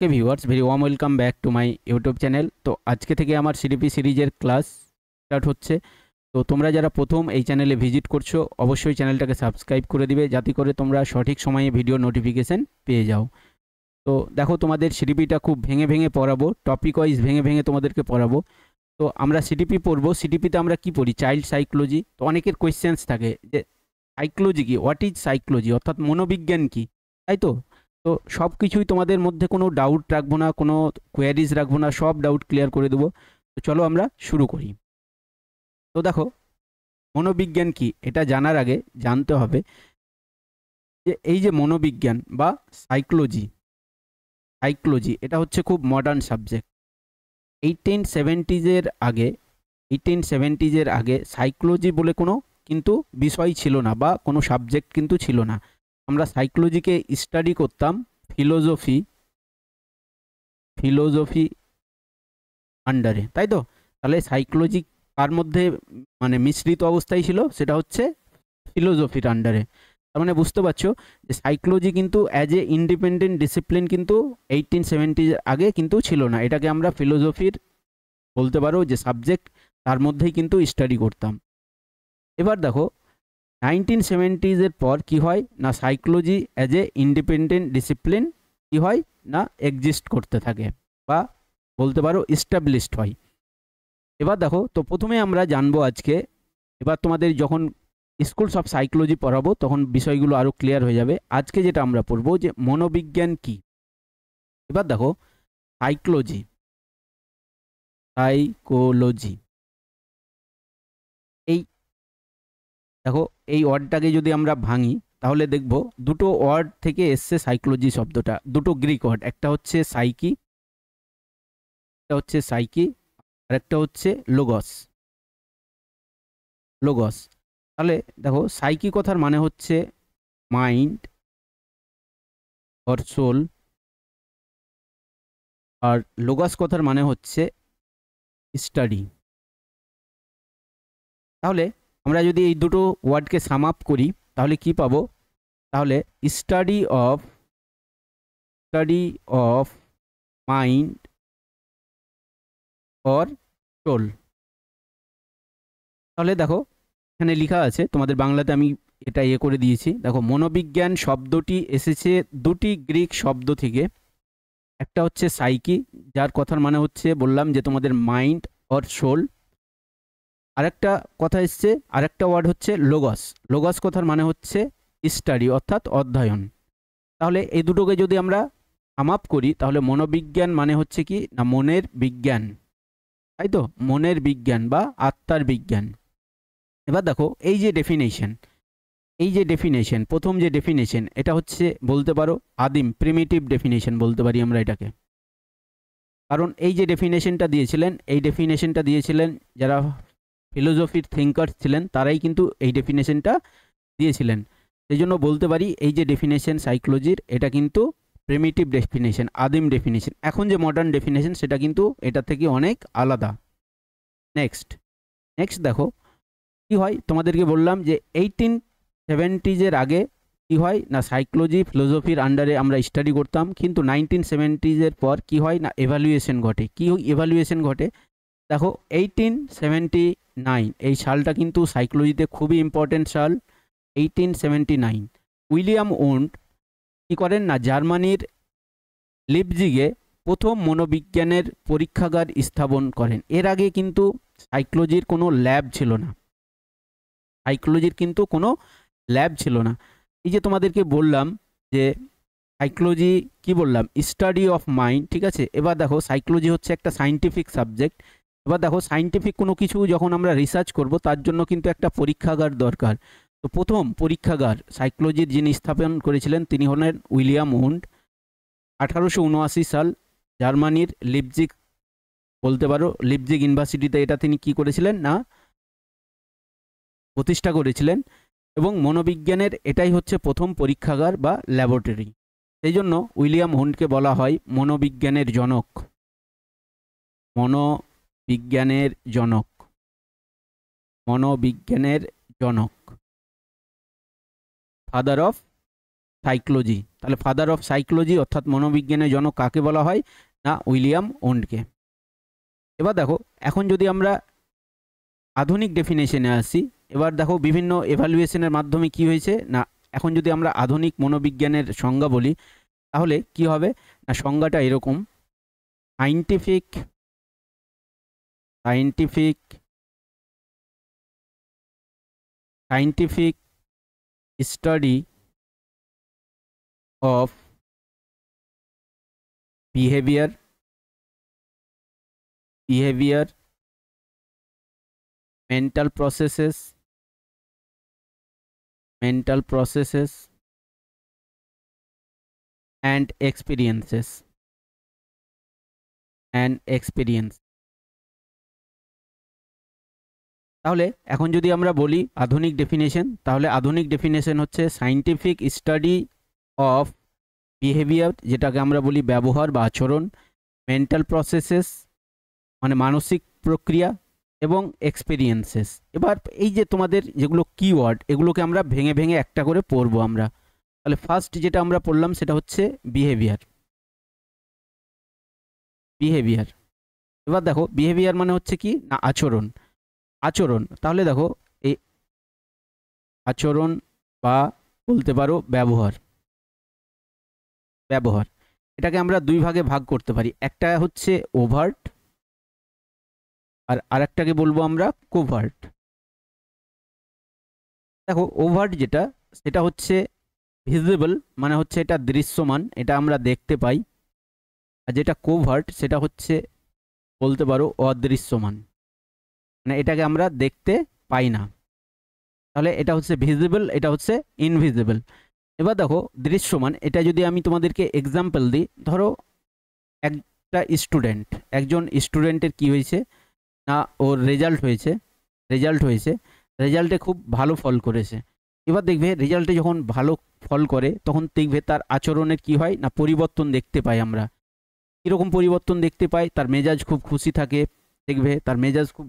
Okay viewers, very warm welcome back to my YouTube channel. তো আজকে থেকে আমার সিডিপি সিরিজের ক্লাস স্টার্ট হচ্ছে। তো তোমরা যারা প্রথম এই চ্যানেলে ভিজিট করছো, অবশ্যই চ্যানেলটাকে সাবস্ক্রাইব করে দিবে, যাতে করে তোমরা সঠিক সময়ে ভিডিও নোটিফিকেশন পেয়ে যাও। তো দেখো, তোমাদের সিডিপিটা খুব ভেঙে ভেঙে পড়াবো, টপিক ওয়াইজ ভেঙে ভেঙে তোমাদেরকে পড়াবো। তো আমরা সিডিপি পড়বো। সিডিপিতে আমরা কি পড়ি? Child psychology. তো অনেকের কোয়েশ্চেন্স থাকে যে সাইকোলজি কি, হোয়াট ইজ সাইকোলজি, অর্থাৎ মনোবিজ্ঞান কি, তাই তো? তো সব কিছুই তোমাদের মধ্যে কোনো ডাউট রাখবো না, কোনো কোয়ারিজ রাখবো না, সব ডাউট ক্লিয়ার করে দেবো। তো চলো আমরা শুরু করি। তো দেখো, মনোবিজ্ঞান কি এটা জানার আগে জানতে হবে যে এই যে মনোবিজ্ঞান বা সাইকোলজি, সাইকোলজি এটা হচ্ছে খুব মডার্ন সাবজেক্ট। 1870s আগে, 1870s আগে সাইকোলজি বলে কোনো কিন্তু বিষয় ছিল না, বা কোনো সাবজেক্ট কিন্তু ছিল না। আমরা সাইকোলজিকে স্টাডি করতাম ফিলোজফি, ফিলোজফি আন্ডারে, তাই তো? তাহলে সাইকোলজি কার মধ্যে মানে মিশ্রিত অবস্থায় ছিল? সেটা হচ্ছে ফিলোজফির আন্ডারে। তার মানে বুঝতে পারছো যে সাইকোলজি কিন্তু অ্যাজ এ ইন্ডিপেন্ডেন্ট ডিসিপ্লিন কিন্তু 1870 আগে কিন্তু ছিল না। এটাকে আমরা ফিলোজফির বলতে পারো যে সাবজেক্ট, তার মধ্যেই কিন্তু স্টাডি করতাম। এবার দেখো, 1970s পর কি হয় না, psychology as a independent discipline কি হয় না, এক্সিস্ট করতে থাকে, বা বলতে পারো এস্টাবলিশড হয়। এবার দেখো, তো প্রথমে আমরা জানবো আজকে, এবার তোমাদের যখন স্কুলস অফ সাইকোলজি পড়াবো তখন বিষয়গুলো আরো ক্লিয়ার হয়ে যাবে। আজকে যেটা আমরা পড়বো যে মনোবিজ্ঞান কি। এবার দেখো, সাইকোলজি, সাইকোলজি, এই দেখো, এই ওয়ার্ডটাকে যদি আমরা ভাঙি তাহলে দেখব দুটো ওয়ার্ড থেকে এসছে সাইকোলজি শব্দটা, দুটো গ্রিক ওয়ার্ড, একটা হচ্ছে সাইকি, একটা হচ্ছে সাইকি, আর একটা হচ্ছে লোগস, লোগস। তাহলে দেখো, সাইকি কথার মানে হচ্ছে mind or soul, R logos কথার মানে হচ্ছে স্টাডি। তাহলে আমরা যদি এই দুটো ওয়ার্ডকে সাম আপ করি তাহলে কি পাবো? তাহলে study of, study of mind or soul. তাহলে দেখো, এখানে লেখা আছে, তোমাদের বাংলাতে আমি এটা করে দিয়েছি। দেখো, মনোবিজ্ঞান শব্দটি এসেছে দুটি গ্রিক শব্দ থেকে। একটা হচ্ছে সাইকি, যার কথার মানে হচ্ছে বললাম যে তোমাদের মাইন্ড অর সোল। আরেকটা কথা এসছে, আরেকটা ওয়ার্ড হচ্ছে লোগস। লোগস কথার মানে হচ্ছে স্টাডি, অর্থাৎ অধ্যয়ন। তাহলে এই দুটোকে যদি আমরা সাম আপ করি তাহলে মনোবিজ্ঞান মানে হচ্ছে কি না, মনের বিজ্ঞান, তাই তো? মনের বিজ্ঞান বা আত্মার বিজ্ঞান। এবার দেখো, এই যে ডেফিনেশন, এই যে ডেফিনেশন, প্রথম যে ডেফিনেশন, এটা হচ্ছে বলতে পারো আদিম, প্রিমিটিভ ডেফিনেশন বলতে পারি আমরা এটাকে। কারণ এই যে ডেফিনেশনটা দিয়েছিলেন, এই ডেফিনেশনটা দিয়েছিলেন যারা ফিলোসফির থিঙ্কার ছিলেন, তারাই কিন্তু এই ডেফিনেশনটা দিয়েছিলেন। সেই জন্য বলতে পারি এই যে ডেফিনেশন সাইকোলজির, এটা কিন্তু প্রিমিটিভ ডেফিনেশন, আদিম ডেফিনেশন। এখন যে মডার্ন ডেফিনেশন সেটা কিন্তু এটা থেকে অনেক আলাদা। নেক্সট, নেক্সট দেখো কি হয়, তোমাদেরকে বললাম যে 1870s আগে কি হয় না, সাইকোলজি ফিলোসফির আন্ডারে আমরা স্টাডি করতাম, কিন্তু 1970s পর কি হয় না, এভালুয়েশন ঘটে। কি এভালুয়েশন ঘটে? দেখো, 1879 এই সালটা কিন্তু সাইকোলজিতে খুবই ইম্পর্টেন্ট সাল। 1879 উইলিয়াম ওন্ড কি করেন না, জার্মানির লিপজিগে প্রথম মনোবিজ্ঞানের পরীক্ষাগার স্থাপন করেন। এর আগে কিন্তু সাইকোলজির কোনো ল্যাব ছিল না, সাইকোলজির কিন্তু কোনো ল্যাব ছিল না। এই যে তোমাদেরকে বললাম যে সাইকোলজি কি বললাম, স্টাডি অফ মাইন্ড, ঠিক আছে? এবার দেখো, সাইকোলজি হচ্ছে একটা সাইন্টিফিক সাবজেক্ট। এবার দেখো, সাইন্টিফিক কোনো কিছু যখন আমরা রিসার্চ করব তার জন্য কিন্তু একটা পরীক্ষাগার দরকার। তো প্রথম পরীক্ষাগার সাইকোলজির যিনি স্থাপন করেছিলেন তিনি হলেন উইলিয়াম ওন্ড। 1879 সাল জার্মানির লিপজিগ, বলতে পারো লিপজিগ ইউনিভার্সিটিতে এটা তিনি কি করেছিলেন না, প্রতিষ্ঠা করেছিলেন। এবং মনোবিজ্ঞানের এটাই হচ্ছে প্রথম পরীক্ষাগার বা ল্যাবরেটরি। সেই জন্য উইলিয়াম হোন্ডকে বলা হয় মনোবিজ্ঞানের জনক, মনোবিজ্ঞানের জনক, মনোবিজ্ঞানের জনক, ফাদার অফ সাইকোলজি। তাহলে ফাদার অফ সাইকোলজি অর্থাৎ মনোবিজ্ঞানের জনক কাকে বলা হয়? না উইলিয়াম ওন্ডকে। এবার দেখো এখন যদি আমরা আধুনিক ডেফিনেশনে আসি, এবার দেখো বিভিন্ন এভালুয়েশনের মাধ্যমে কি হয়েছে না, এখন যদি আমরা আধুনিক মনোবিজ্ঞানের সংজ্ঞা বলি তাহলে কি হবে না, সংজ্ঞাটা এরকম: scientific scientific scientific study of behaviour mental processes and experience। তাহলে এখন যদি আমরা বলি আধুনিক ডেফিনেশন, তাহলে আধুনিক ডেফিনেশন হচ্ছে সাইন্টিফিক স্টাডি অফ বিহেভিয়ার, যেটাকে আমরা বলি ব্যবহার বা আচরণ, মেন্টাল প্রসেসেস মানে মানসিক প্রক্রিয়া, এবং এক্সপেরিয়েন্সেস। এবার এই যে তোমাদের যেগুলো কিওয়ার্ড, এগুলোকে আমরা ভেঙে ভেঙে একটা করে পড়বো আমরা। তাহলে ফার্স্ট যেটা আমরা পড়লাম সেটা হচ্ছে বিহেভিয়ার। এবার দেখো বিহেভিয়ার মানে হচ্ছে কি না আচরণ। তাহলে দেখো এই আচরণ বা বলতে পারো ব্যবহার, এটাকে আমরা দুই ভাগে ভাগ করতে পারি। একটা হচ্ছে ওভার্ট আর আরেকটাকে বলবো আমরা কোভার্ট। দেখো ওভার্ট যেটা, সেটা হচ্ছে ভিজিবল, মানে হচ্ছে এটা দৃশ্যমান, এটা আমরা দেখতে পাই। আর যেটা কোভার্ট সেটা হচ্ছে বলতে পারো অদৃশ্যমান, মানে এটাকে আমরা দেখতে পাই না। তাহলে এটা হচ্ছে ভিজিবল, এটা হচ্ছে ইনভিজিবল। এবার দেখো দৃশ্যমান, এটা যদি আমি তোমাদেরকে এক্সাম্পল দিই, ধরো একজন স্টুডেন্টের কি হয়েছে না, ওর রেজাল্টে খুব ভালো ফল করেছে। এবার দেখবে রেজাল্টে যখন ভালো ফল করে তখন দেখবে তার আচরণের কি হয় না পরিবর্তন দেখতে পাই আমরা। কীরকম পরিবর্তন দেখতে পাই? তার মেজাজ খুব খুশি থাকে, দেখবে তার মেজাজ খুব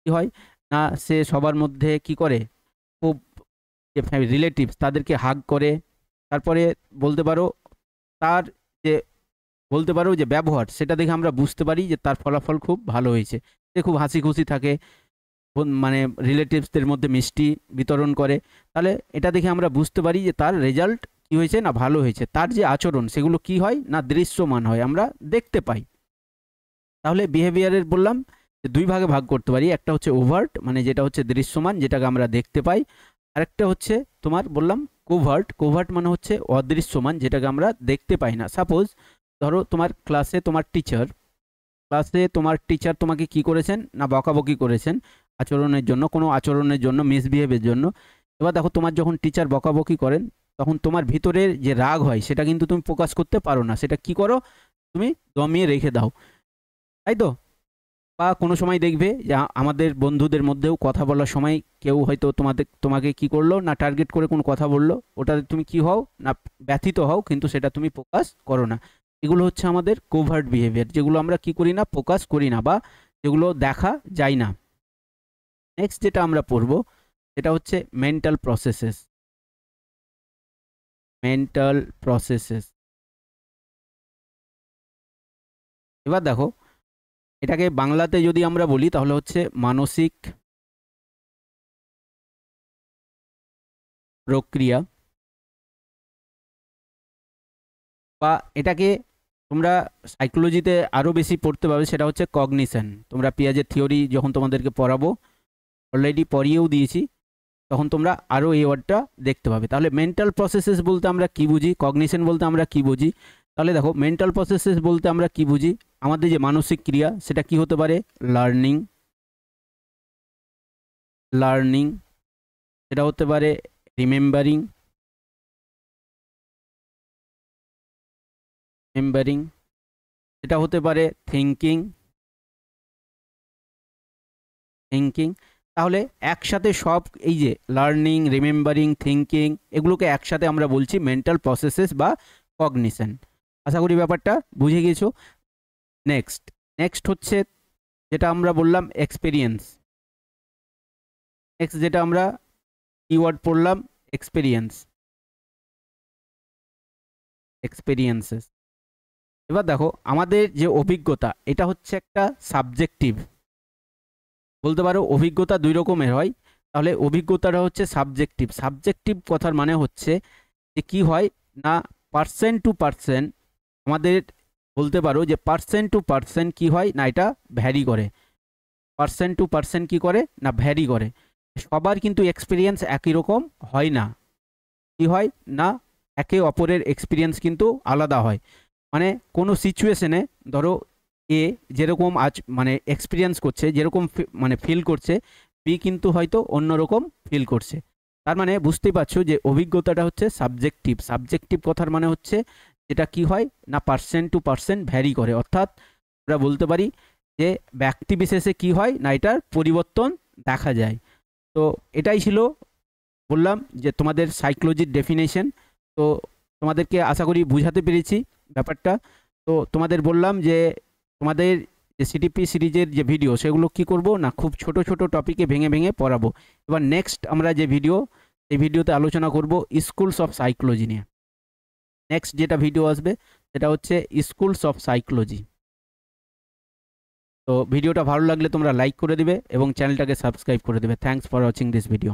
কি হয় না, সে সবার মধ্যে কি করে, খুব রিলেটিভস তাদেরকে হাগ করে। তারপরে বলতে পারো তার যে ব্যবহার, সেটা দেখে আমরা বুঝতে পারি যে তার ফলাফল খুব ভালো হয়েছে। সে খুব হাসি খুশি থাকে, মানে রিলেটিভসদের মধ্যে মিষ্টি বিতরণ করে। তাহলে এটা দেখে আমরা বুঝতে পারি যে তার রেজাল্ট কি হয়েছে না ভালো হয়েছে। তার যে আচরণ সেগুলো কি হয় না দৃশ্যমান হয়, আমরা দেখতে পাই। তাহলে বিহেভিয়ারের বললাম যে দুই ভাগে ভাগ করতে পারি, একটা হচ্ছে ওভার্ট মানে যেটা হচ্ছে দৃশ্যমান, যেটাকে আমরা দেখতে পাই। আরেকটা হচ্ছে তোমার বললাম কোভার্ট মানে হচ্ছে অদৃশ্যমান, যেটাকে আমরা দেখতে পাই না। সাপোজ ধরো তোমার ক্লাসে তোমার টিচার তোমাকে কি করেছেন না বকাবকি করেছেন কোনো আচরণের জন্য, মিসবিহেভের জন্য। এবার দেখো তোমার যখন টিচার বকাবকি করেন তখন তোমার ভিতরের যে রাগ হয় সেটা কিন্তু তুমি প্রকাশ করতে পারো না, সেটা কি করো, তুমি দমিয়ে রেখে দাও, তাই তো? বা কোনো সময় দেখবে যে আমাদের বন্ধুদের মধ্যেও কথা বলার সময় কেউ হয়তো তোমাকে কি করলো না টার্গেট করে কোনো কথা বললো, ওটাতে তুমি কি হও না ব্যথিত হও, কিন্তু সেটা তুমি প্রকাশ করো না। এগুলো হচ্ছে আমাদের কোভার্ট বিহেভিয়ার, যেগুলো আমরা কি করি না প্রকাশ করি না বা যেগুলো দেখা যায় না। নেক্সট যেটা আমরা পড়ব সেটা হচ্ছে মেন্টাল প্রসেসেস। এবার দেখো এটাকে বাংলাতে যদি আমরা বলি তাহলে হচ্ছে মানসিক প্রক্রিয়া, বা এটাকে তোমরা সাইকোলজিতে আরও বেশি পড়তে পারবে, সেটা হচ্ছে কগনিশন। তোমরা পিয়াজের থিওরি যখন তোমাদেরকে পড়াবো, অলরেডি পড়িয়েও দিয়েছি, তখন তোমরা আরও এই ওয়ার্ডটা দেখতে পাবে। তাহলে মেন্টাল প্রসেসেস বলতে আমরা কি বুঝি, কগনিশন বলতে আমরা কি বুঝি? তাহলে দেখো মেন্টাল প্রসেসেস বলতে আমরা কি বুঝি, আমাদের যে মানসিক ক্রিয়া সেটা কি হতে পারে, লার্নিং, সেটা হতে পারে রিমেম্বারিং, সেটা হতে পারে থিঙ্কিং। তাহলে একসাথে সব এই যে লার্নিং, রিমেম্বারিং, থিঙ্কিং, এগুলোকে একসাথে আমরা বলছি মেন্টাল প্রসেসেস বা কগনিশন। আশা করি ব্যাপারটা বুঝে গিয়েছো। নেক্সট হচ্ছে যেটা আমরা বললাম এক্সপেরিয়েন্স। নেক্সট যেটা আমরা কিওয়ার্ড পড়লাম এক্সপেরিয়েন্স। এক্সপেরিয়েন্সেস। এবার দেখো আমাদের যে অভিজ্ঞতা এটা হচ্ছে একটা সাবজেক্টিভ, বলতে পারো অভিজ্ঞতা দুই রকমের হয়। তাহলে অভিজ্ঞতাটা হচ্ছে সাবজেক্টিভ। সাবজেক্টিভ কথার মানে হচ্ছে যে কি হয় না, পার্সেন্ট টু পার্সেন্ট আমাদের বলতে পারো যে পার্সেন্ট টু পার্সেন্ট কি হয় না, এটা ভ্যারি করে। পার্সেন্ট টু পার্সেন্ট কি করে না, ভ্যারি করে। সবার কিন্তু এক্সপিরিয়েন্স একই রকম হয় না। কি হয় না, একে অপরের এক্সপিরিয়েন্স কিন্তু আলাদা হয়। মানে কোনো সিচুয়েশনে ধরো এ যেরকম আজ মানে এক্সপিরিয়েন্স করছে, যেরকম মানে ফিল করছে, বি কিন্তু হয়তো অন্যরকম ফিল করছে। তার মানে বুঝতেই পারছো যে অভিজ্ঞতাটা হচ্ছে সাবজেক্টিভ। সাবজেক্টিভ কথার মানে হচ্ছে যেটা কি হয় না, পার্সেন্ট টু পার্সেন্ট ভ্যারি করে। অর্থাৎ আমরা বলতে পারি যে ব্যক্তি বিশেষে কি হয় না, এটার পরিবর্তন দেখা যায়। তো এটাই ছিল, বললাম যে তোমাদের সাইকোলজির ডেফিনেশন। তো তোমাদেরকে আশা করি বুঝাতে পেরেছি ব্যাপারটা। তো তোমাদের বললাম যে তোমাদের যে সিটিপি সিরিজের যে ভিডিও সেগুলো কি করব না, খুব ছোট ছোট টপিকে ভেঙে ভেঙে পড়াবো। এবার নেক্সট আমরা যে ভিডিও, এই ভিডিওতে আলোচনা করব স্কুলস অফ সাইকোলজি নিয়ে। নেক্সট যেটা ভিডিও আসবে সেটা হচ্ছে স্কুলস অফ সাইকোলজি। তো ভিডিওটা ভালো লাগলে তোমরা লাইক করে দিবে এবং চ্যানেলটাকে সাবস্ক্রাইব করে দেবে। Thanks for watching this video.